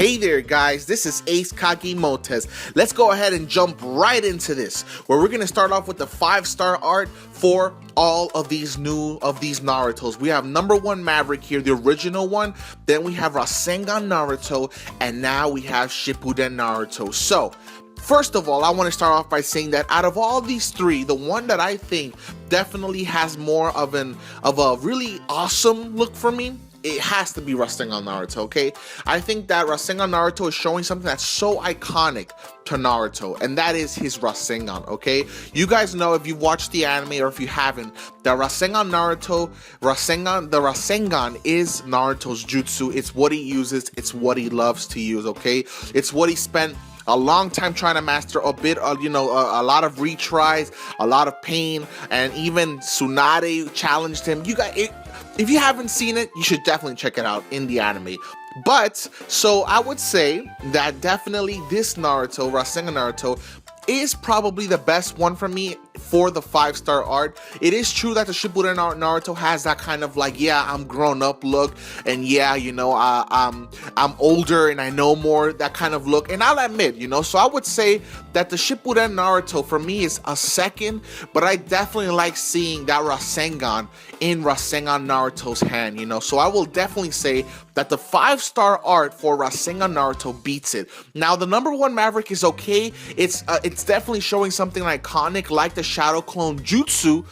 Hey there guys, this is Ace Kagemotes. Let's go ahead and jump right into this, where we're gonna start off with the 5-star art for all of these Narutos. We have number 1 Maverick here, the original one, then we have Rasengan Naruto, and now we have Shippuden Naruto. So, first of all, I want to start off by saying that out of all these 3, the one that I think definitely has more of a really awesome look for me, it has to be Rasengan Naruto, okay? I think that Rasengan Naruto is showing something that's so iconic to Naruto, and that is his Rasengan, okay? You guys know, if you've watched the anime or if you haven't, that Rasengan Naruto, the Rasengan is Naruto's jutsu. It's what he uses, it's what he loves to use, okay? It's what he spent a long time trying to master, a bit of, a lot of retries, a lot of pain, and even Tsunade challenged him. You guys, if you haven't seen it, you should definitely check it out in the anime. But, so I would say that definitely this Naruto, Rasengan Naruto, is probably the best one for me for the 5-star art. It is true that the Shippuden Naruto has that kind of like, yeah, I'm grown up look, and yeah, I'm older and I know more, that kind of look. And I'll admit, so I would say that the Shippuden Naruto for me is a second, but I definitely like seeing that Rasengan in Rasengan Naruto's hand, so I will definitely say that the 5-star art for Rasengan Naruto beats it. Now, the number 1 Maverick is okay. It's definitely showing something iconic like the Shadow Clone Jutsu,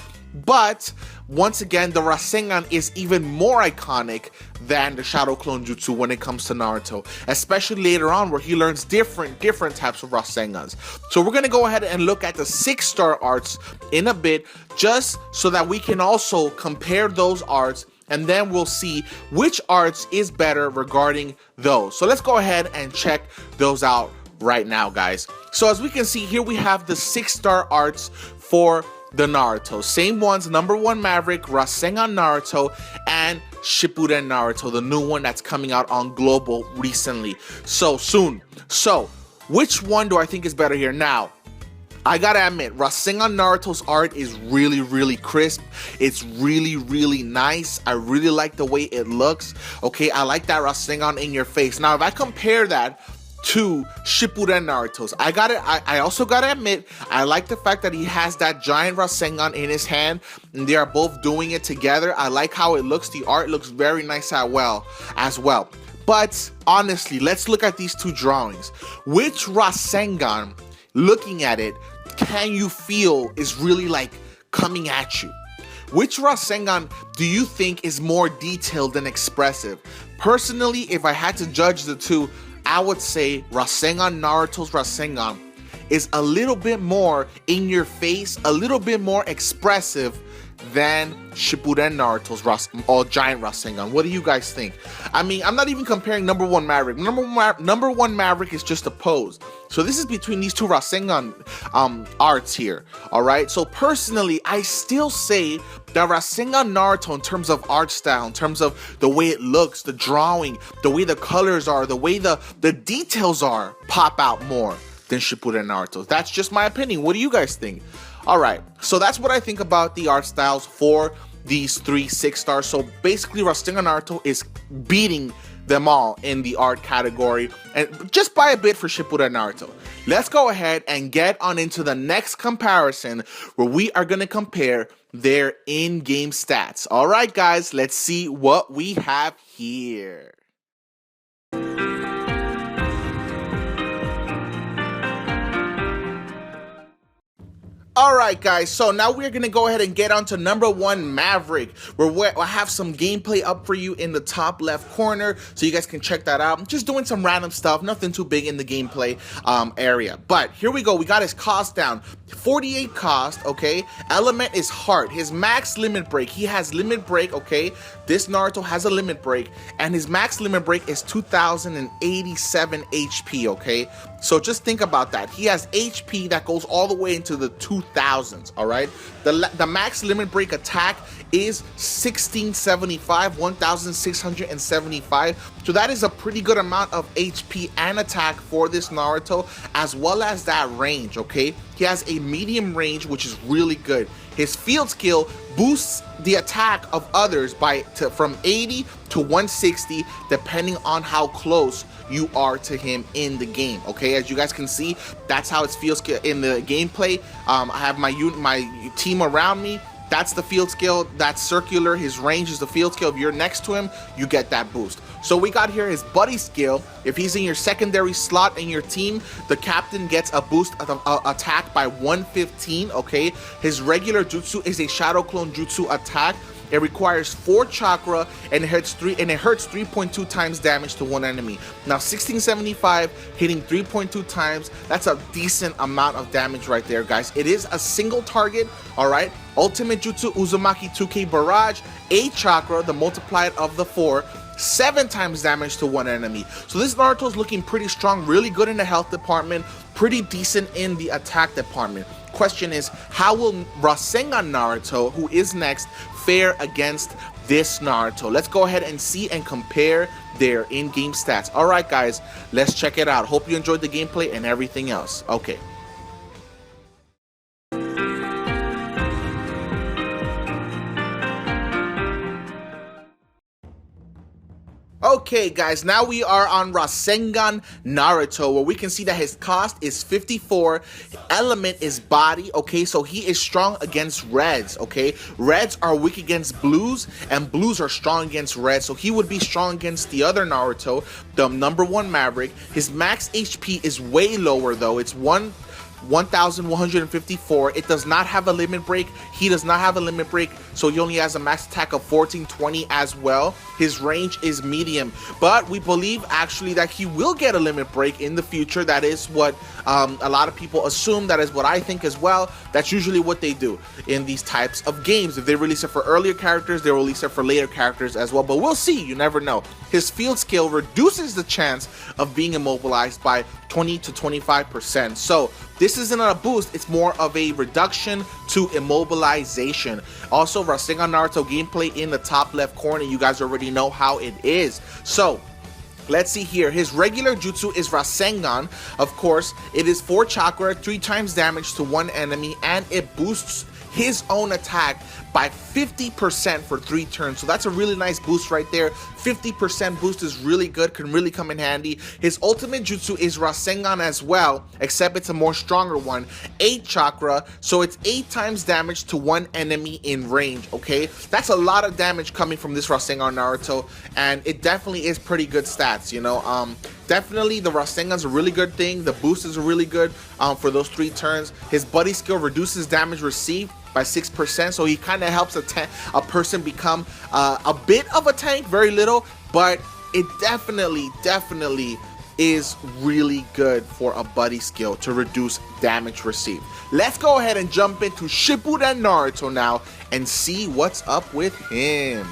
but once again, the Rasengan is even more iconic than the Shadow Clone Jutsu when it comes to Naruto, especially later on where he learns different types of Rasengans. So we're going to go ahead and look at the 6-star arts in a bit, just so that we can also compare those arts, and then we'll see which arts is better regarding those. So let's go ahead and check those out right now, guys. So as we can see here, we have the 6-star arts for the Naruto. Same ones, number 1 Maverick, Rasengan Naruto, and Shippuden Naruto, the new one that's coming out on Global recently. So soon. So, which one do I think is better here? Now, I gotta admit, Rasengan Naruto's art is really, really crisp. It's really, really nice. I really like the way it looks. Okay, I like that Rasengan in your face. Now, if I compare that to Shippuden Naruto's, I also gotta admit, I like the fact that he has that giant Rasengan in his hand, and they are both doing it together. I like how it looks. The art looks very nice as well. But honestly, let's look at these 2 drawings. Which Rasengan, looking at it, can you feel is really like coming at you? Which Rasengan do you think is more detailed and expressive? Personally, if I had to judge the 2, I would say Rasengan Naruto's Rasengan is a little bit more in your face, a little bit more expressive than Shippuden Naruto's giant Rasengan. What do you guys think? I mean, I'm not even comparing number 1 Maverick. Number 1 Maverick is just a pose. So this is between these 2 Rasengan arts here. Alright, so personally, I still say that Rasengan Naruto, in terms of art style, in terms of the way it looks, the drawing, the way the colors are, the way the details are, pop out more than Shippuden Naruto. That's just my opinion. What do you guys think? Alright, so that's what I think about the art styles for these 3 6-stars. So basically, Rasengan Naruto is beating them all in the art category, and just by a bit for Shippuden Naruto. Let's go ahead and get on into the next comparison, where we are going to compare their in-game stats. Alright guys, let's see what we have here. Alright guys, so now we're going to go ahead and get on to number 1 Maverick, where I have some gameplay up for you in the top left corner, so you guys can check that out. I'm just doing some random stuff, nothing too big in the gameplay area. But here we go, we got his cost down, 48 cost, okay? Element is heart. His max limit break, he has limit break, okay? This Naruto has a limit break, and his max limit break is 2087 HP, okay? So just think about that. He has HP that goes all the way into the 2000s, all right? The max limit break attack is 1675, 1675. So that is a pretty good amount of HP and attack for this Naruto, as well as that range, okay? He has a medium range, which is really good. His field skill boosts the attack of others from 80 to 160 depending on how close you are to him in the game. Okay, as you guys can see, that's how it feels in the gameplay. I have my team around me. That's the field skill. That's circular. His range is the field skill. If you're next to him, you get that boost. So we got here his buddy skill. If he's in your secondary slot in your team, the captain gets a boost of attack by 115. Okay, his regular jutsu is a shadow clone jutsu attack. It requires 4 chakra and it hurts 3.2 times damage to one enemy. Now 1675 hitting 3.2 times, that's a decent amount of damage right there, guys. It is a single target, all right? Ultimate Jutsu Uzumaki 2K Barrage, 8 chakra, the multiplied of the 4, 7 times damage to one enemy. So this Naruto is looking pretty strong, really good in the health department, pretty decent in the attack department. Question is, how will Rasengan Naruto, who is next, fare against this Naruto? Let's go ahead and see and compare their in-game stats. All right, guys, let's check it out. Hope you enjoyed the gameplay and everything else. Okay. Okay guys, now we are on Rasengan Naruto, where we can see that his cost is 54, element is body, okay, so he is strong against reds, okay, reds are weak against blues, and blues are strong against reds, so he would be strong against the other Naruto, the #1 Maverick. His max HP is way lower though, it's 1154. It does not have a limit break. He does not have a limit break, so he only has a max attack of 1420 as well. His range is medium, but we believe actually that he will get a limit break in the future. That is what a lot of people assume. That is what I think as well. That's usually what they do in these types of games. If they release it for earlier characters, they release it for later characters as well, but we'll see. You never know. His field skill reduces the chance of being immobilized by 20 to 25%. So this isn't a boost, it's more of a reduction to immobilization. Also, Rasengan Naruto gameplay in the top left corner. You guys already know how it is. So let's see here. His regular jutsu is Rasengan. Of course, it is 4 chakra, 3 times damage to one enemy, and it boosts his own attack by 50% for 3 turns. So that's a really nice boost right there. 50% boost is really good, can really come in handy. His ultimate jutsu is Rasengan as well, except it's a more stronger one. 8 chakra, so it's 8 times damage to one enemy in range, okay? That's a lot of damage coming from this Rasengan Naruto, and it definitely is pretty good stats, you know? Definitely the Rasengan's a really good thing. The boost is really good for those 3 turns. His buddy skill reduces damage received by 6%, so he kind of helps a person become a bit of a tank, very little, but it definitely is really good for a buddy skill to reduce damage received. Let's go ahead and jump into Shippuden Naruto now and see what's up with him.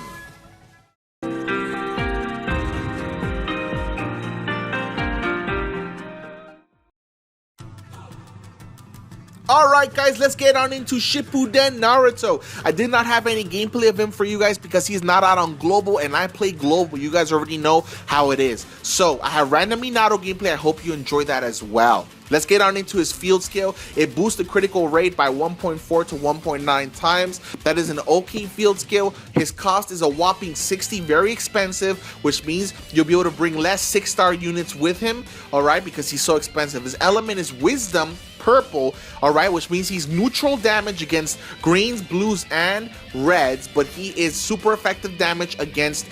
Alright guys, let's get on into Shippuden Naruto. I did not have any gameplay of him for you guys because he's not out on global, and I play global. You guys already know how it is. So I have randomly Naruto gameplay. I hope you enjoy that as well. Let's get on into his field skill. It boosts the critical rate by 1.4 to 1.9 times. That is an okay field skill. His cost is a whopping 60, very expensive, which means you'll be able to bring less 6-star units with him, alright, because he's so expensive. His element is wisdom, purple, alright, which means he's neutral damage against greens, blues, and reds, but he is super effective damage against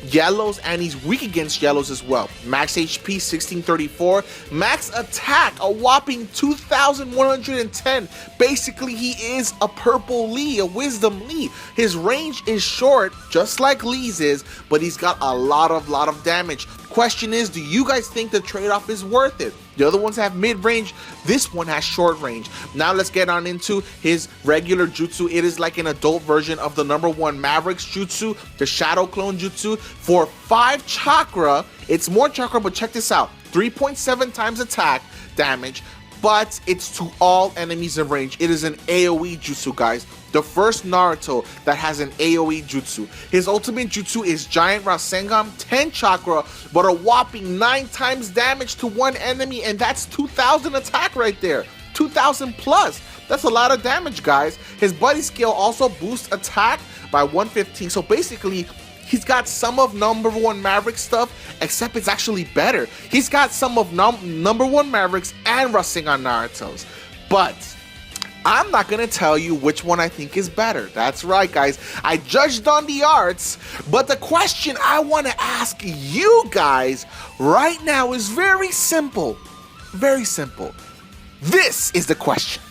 yellows, and he's weak against yellows as well. Max HP 1634, max attack a whopping 2110. Basically he is a purple Lee, a wisdom Lee. His range is short just like Lee's is, but he's got a lot of damage. Question is, do you guys think the trade-off is worth it? The other ones have mid-range, this one has short range. Now let's get on into his regular jutsu. It is like an adult version of the #1 Maverick's jutsu, the Shadow Clone Jutsu. For 5 chakra, it's more chakra, but check this out. 3.7 times attack damage, but it's to all enemies in range. It is an AoE jutsu, guys. The first Naruto that has an AoE jutsu. His ultimate jutsu is Giant Rasengan, 10 chakra, but a whopping 9 times damage to one enemy, and that's 2000 attack right there. 2,000 plus. That's a lot of damage, guys. His buddy skill also boosts attack by 115. So basically, he's got some of number one Maverick stuff, except it's actually better. He's got some of number one Mavericks and Rasengan Naruto's. But I'm not gonna tell you which one I think is better. That's right, guys. I judged on the arts, but the question I want to ask you guys right now is very simple. Very simple. This is the question.